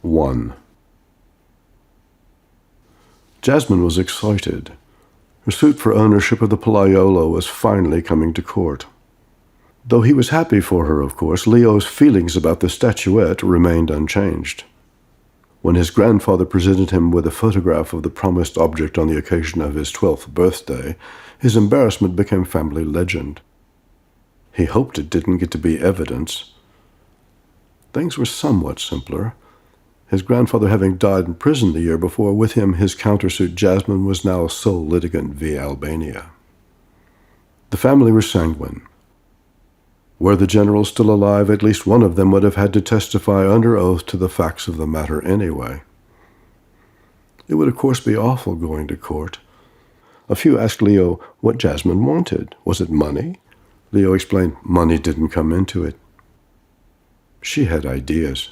1. Jasmine was excited. Her suit for ownership of the Palaiolo was finally coming to court. Though he was happy for her, of course, Leo's feelings about the statuette remained unchanged. When his grandfather presented him with a photograph of the promised object on the occasion of his 12th birthday, his embarrassment became family legend. He hoped it didn't get to be evidence. Things were somewhat simpler. His grandfather having died in prison the year before, with him his countersuit Jasmine was now sole litigant via Albania. The family were sanguine. Were the generals still alive, at least one of them would have had to testify under oath to the facts of the matter anyway. It would, of course, be awful going to court. A few asked Leo what Jasmine wanted. Was it money? Leo explained money didn't come into it. She had ideas.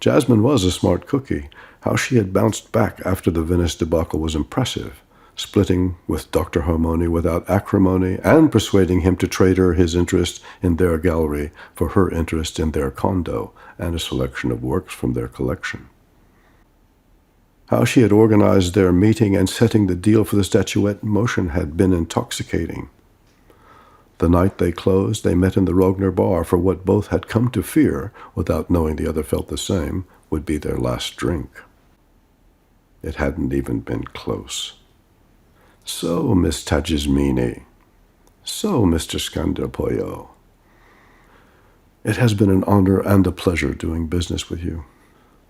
Jasmine was a smart cookie. How she had bounced back after the Venice debacle was impressive, splitting with Dr. Harmony without acrimony and persuading him to trade her his interest in their gallery for her interest in their condo and a selection of works from their collection. How she had organized their meeting and setting the deal for the statuette in motion had been intoxicating. The night they closed, they met in the Rogner bar for what both had come to fear, without knowing the other felt the same, would be their last drink. It hadn't even been close. So, Miss Tagismini. So, Mr. Scandapoyo. It has been an honor and a pleasure doing business with you.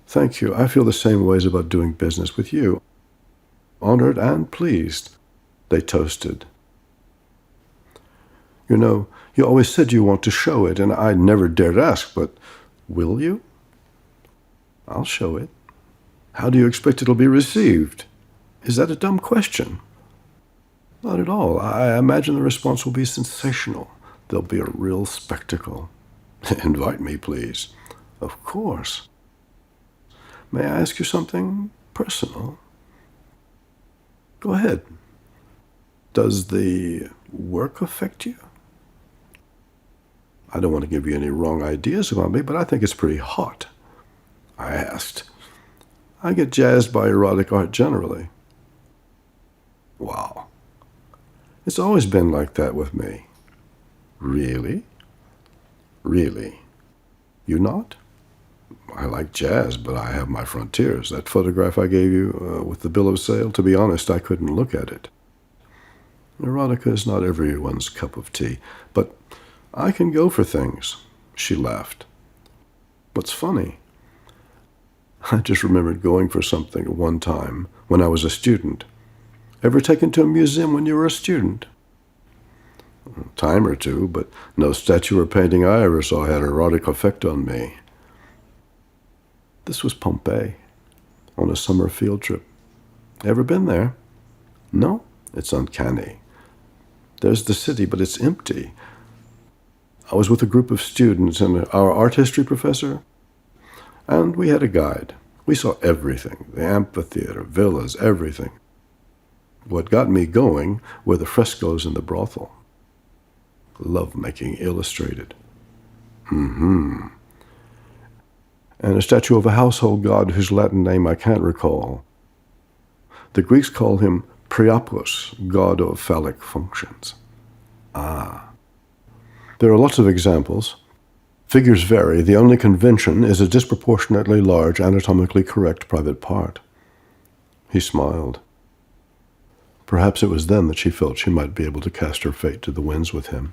Thank you. I feel the same ways about doing business with you. Honored and pleased. They toasted. You know, you always said you want to show it, and I never dared ask, but will you? I'll show it. How do you expect it'll be received? Is that a dumb question? Not at all. I imagine the response will be sensational. There'll be a real spectacle. Invite me, please. Of course. May I ask you something personal? Go ahead. Does the work affect you? I don't want to give you any wrong ideas about me, but I think it's pretty hot. I asked. I get jazzed by erotic art generally. Wow. It's always been like that with me. Really? Really? You not? I like jazz, but I have my frontiers. That photograph I gave you with the bill of sale, to be honest, I couldn't look at it. Erotica is not everyone's cup of tea, but I can go for things. She laughed. What's funny? I just remembered going for something one time when I was a student. Ever taken to a museum when you were a student? A time or two, but no statue or painting I ever saw had an erotic effect on me. This was Pompeii, on a summer field trip. Ever been there? No? It's uncanny. There's the city, but it's empty. I was with a group of students and our art history professor, and we had a guide. We saw everything, the amphitheater, villas, everything. What got me going were the frescoes in the brothel. Love-making illustrated. And a statue of a household god whose Latin name I can't recall. The Greeks call him Priapus, god of phallic functions. There are lots of examples. Figures vary. The only convention is a disproportionately large, anatomically correct private part. He smiled. Perhaps it was then that she felt she might be able to cast her fate to the winds with him.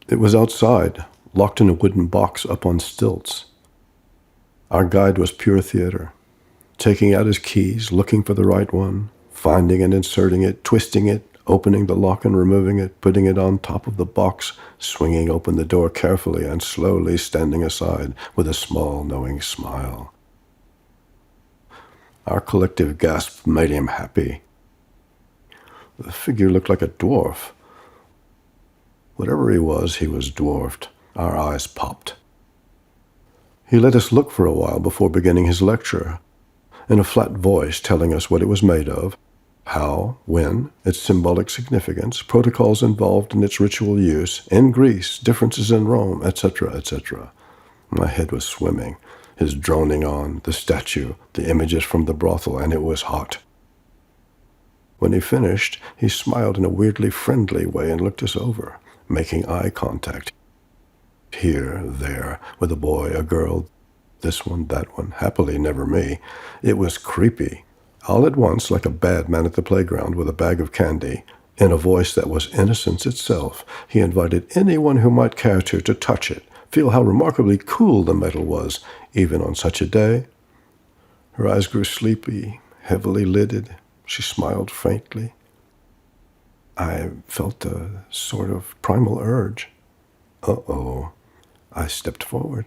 It was outside, locked in a wooden box up on stilts. Our guide was pure theater, taking out his keys, looking for the right one, finding and inserting it, twisting it, opening the lock and removing it, putting it on top of the box, swinging open the door carefully and slowly standing aside with a small, knowing smile. Our collective gasp made him happy. The figure looked like a dwarf. Whatever he was dwarfed. Our eyes popped. He let us look for a while before beginning his lecture, in a flat voice telling us what it was made of, how, when, its symbolic significance, protocols involved in its ritual use, in Greece, differences in Rome, etc., etc. My head was swimming, his droning on, the statue, the images from the brothel, and it was hot. When he finished, he smiled in a weirdly friendly way and looked us over, making eye contact. Here, there, with a boy, a girl, this one, that one, happily never me. It was creepy. All at once, like a bad man at the playground with a bag of candy, in a voice that was innocence itself, he invited anyone who might care to touch it, feel how remarkably cool the metal was, even on such a day. Her eyes grew sleepy, heavily lidded. She smiled faintly. I felt a sort of primal urge. Uh-oh. I stepped forward.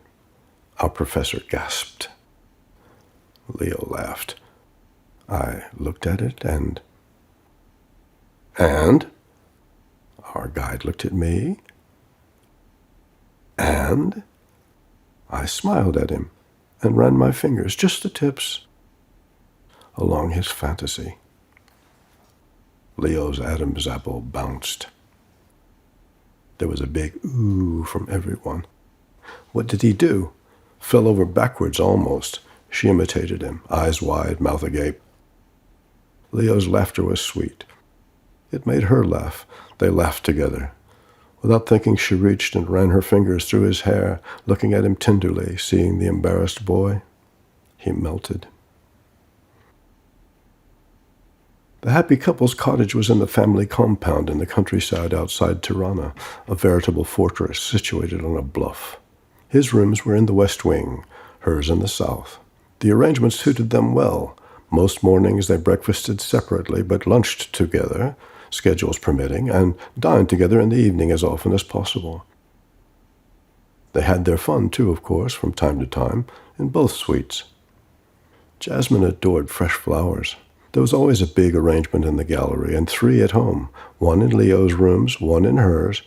Our professor gasped. Leo laughed. I looked at it and... Our guide looked at me. And? I smiled at him and ran my fingers, just the tips, along his fantasy. Leo's Adam's apple bounced. There was a big ooh from everyone. What did he do? Fell over backwards almost. She imitated him, eyes wide, mouth agape. Leo's laughter was sweet. It made her laugh. They laughed together. Without thinking, she reached and ran her fingers through his hair, looking at him tenderly, seeing the embarrassed boy. He melted. The happy couple's cottage was in the family compound in the countryside outside Tirana, a veritable fortress situated on a bluff. His rooms were in the west wing, hers in the south. The arrangement suited them well. Most mornings they breakfasted separately but lunched together, schedules permitting, and dined together in the evening as often as possible. They had their fun, too, of course, from time to time, in both suites. Jasmine adored fresh flowers. There was always a big arrangement in the gallery, and 3 at home, 1 in Leo's rooms, 1 in hers,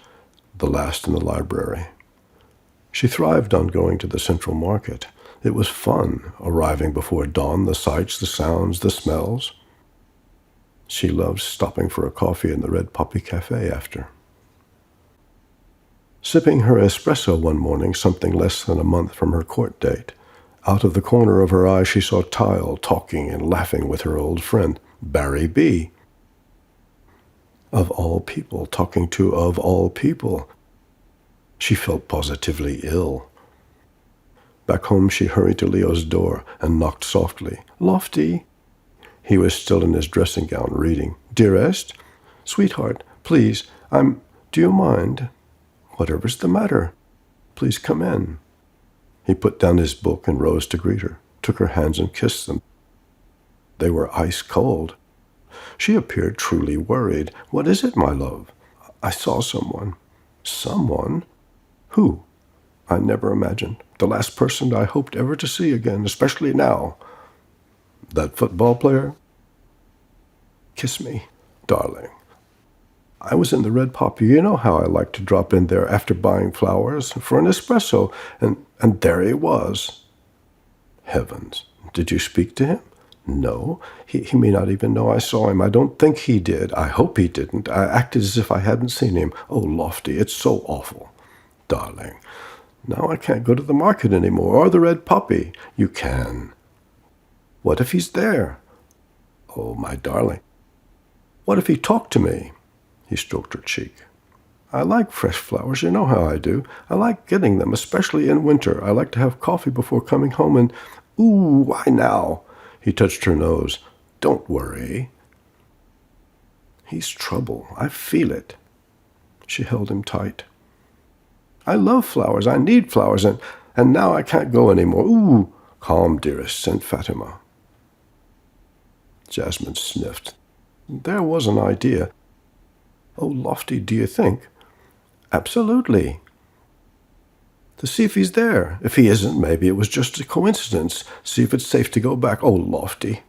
the last in the library. She thrived on going to the Central Market. It was fun, arriving before dawn, the sights, the sounds, the smells. She loved stopping for a coffee in the Red Poppy Cafe after. Sipping her espresso one morning, something less than a month from her court date, out of the corner of her eye she saw Tyle talking and laughing with her old friend, Barry B. Of all people, talking to of all people. She felt positively ill. Back home she hurried to Leo's door and knocked softly. "Lofty." He was still in his dressing gown, reading. "Dearest?" "Sweetheart, please, do you mind?" "Whatever's the matter? Please come in." He put down his book and rose to greet her, took her hands and kissed them. They were ice cold. She appeared truly worried. "What is it, my love?" "I saw someone." "Someone? Who?" "I never imagined. The last person I hoped ever to see again, especially now." "That football player?" "Kiss me, darling." "I was in the Red Poppy. You know how I like to drop in there after buying flowers for an espresso, and there he was." "Heavens. Did you speak to him?" "No. He may not even know I saw him. I don't think he did. I hope he didn't. I acted as if I hadn't seen him. Oh, Lofty, it's so awful." "Darling, now I can't go to the market any more, or the Red Poppy." "You can." "What if he's there?" "Oh, my darling." "What if he talked to me?" He stroked her cheek. "I like fresh flowers. You know how I do. I like getting them, especially in winter. I like to have coffee before coming home and... Ooh, why now?" He touched her nose. "Don't worry." "He's trouble. I feel it." She held him tight. "I love flowers. I need flowers, and now I can't go any more. Ooh." "Calm, dearest," said Fatima. Jasmine sniffed. There was an idea. "Oh, Lofty, do you think?" "Absolutely." "To see if he's there. If he isn't, maybe it was just a coincidence. See if it's safe to go back." "Oh, Lofty."